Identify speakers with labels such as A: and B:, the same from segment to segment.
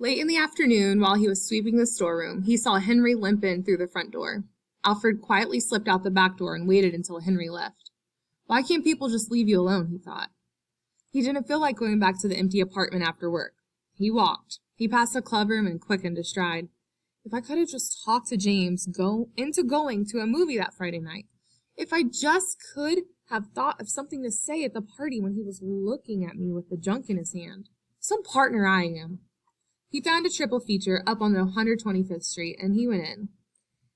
A: Late in the afternoon, while he was sweeping the storeroom, he saw Henry limp in through the front door. Alfred quietly slipped out the back door and waited until Henry left. Why can't people just leave you alone, he thought. He didn't feel like going back to the empty apartment after work. He walked. He passed the clubroom and quickened a stride. If I could have just talked to James into going to a movie that Friday night. If I just could have thought of something to say at the party when he was looking at me with the junk in his hand. Some partner eyeing him. He found a triple feature up on the 125th Street, and he went in.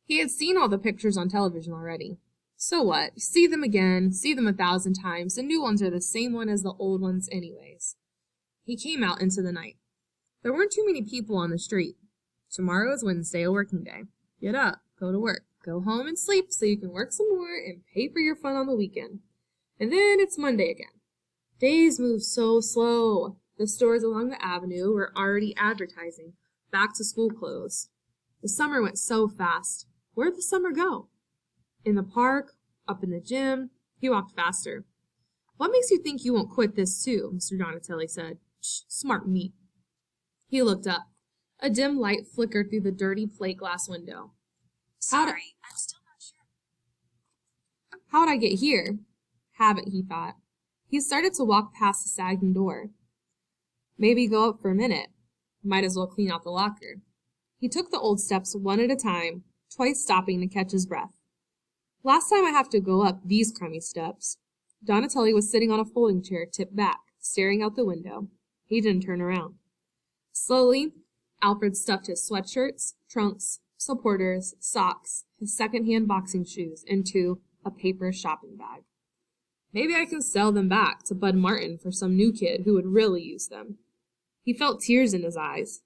A: He had seen all the pictures on television already. So what? See them again, see them 1,000 times. The new ones are the same one as the old ones anyways. He came out into the night. There weren't too many people on the street. Tomorrow is Wednesday, a working day. Get up, go to work, go home and sleep so you can work some more and pay for your fun on the weekend. And then it's Monday again. Days move so slow. The stores along the avenue were already advertising back to school clothes. The summer went so fast. Where'd the summer go? In the park, up in the gym. He walked faster. What makes you think you won't quit this too? Mr. Donatelli said. Shh, smart meat. He looked up. A dim light flickered through the dirty plate glass window.
B: Sorry, I'm still not sure.
A: How'd I get here? Haven't, he thought. He started to walk past the sagging door. Maybe go up for a minute. Might as well clean out the locker. He took the old steps one at a time, twice stopping to catch his breath. Last time I have to go up these crummy steps. Donatelli was sitting on a folding chair tipped back, staring out the window. He didn't turn around. Slowly, Alfred stuffed his sweatshirts, trunks, supporters, socks, his second-hand boxing shoes into a paper shopping bag. Maybe I can sell them back to Bud Martin for some new kid who would really use them. He felt tears in his eyes.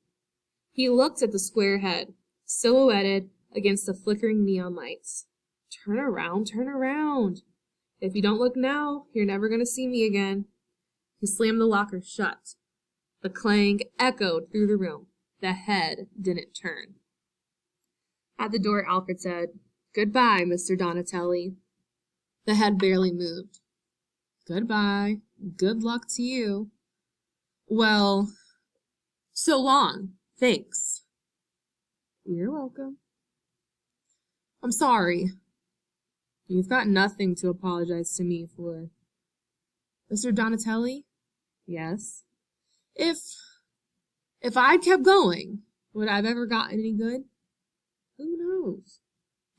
A: He looked at the square head, silhouetted against the flickering neon lights. Turn around, turn around. If you don't look now, you're never going to see me again. He slammed the locker shut. The clang echoed through the room. The head didn't turn. At the door, Alfred said, "Goodbye, Mr. Donatelli." The head barely moved. "Goodbye. Good luck to you." "Well, so long. Thanks." "You're welcome." "I'm sorry." "You've got nothing to apologize to me for." "Mr. Donatelli?" "Yes." If I'd kept going, would I have ever gotten any good? Who knows?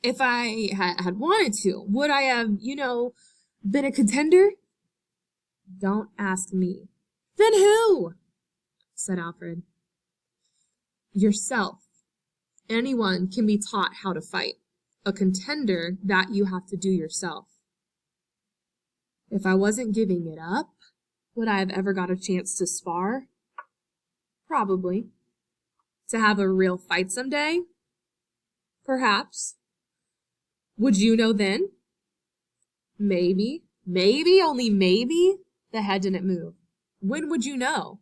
A: If I had wanted to, would I have, been a contender? Don't ask me. Then who? Said Alfred. Yourself. Anyone can be taught how to fight. A contender, that you have to do yourself. If I wasn't giving it up, would I have ever got a chance to spar? Probably. To have a real fight someday? Perhaps. Would you know then? Maybe. Maybe, only maybe. The head didn't move. When would you know?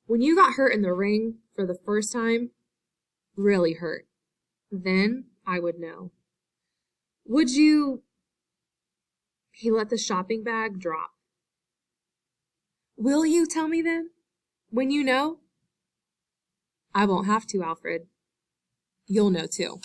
A: When you got hurt in the ring for the first time, really hurt, then I would know. Would you... He let the shopping bag drop. Will you tell me then? When you know? I won't have to, Alfred. You'll know too.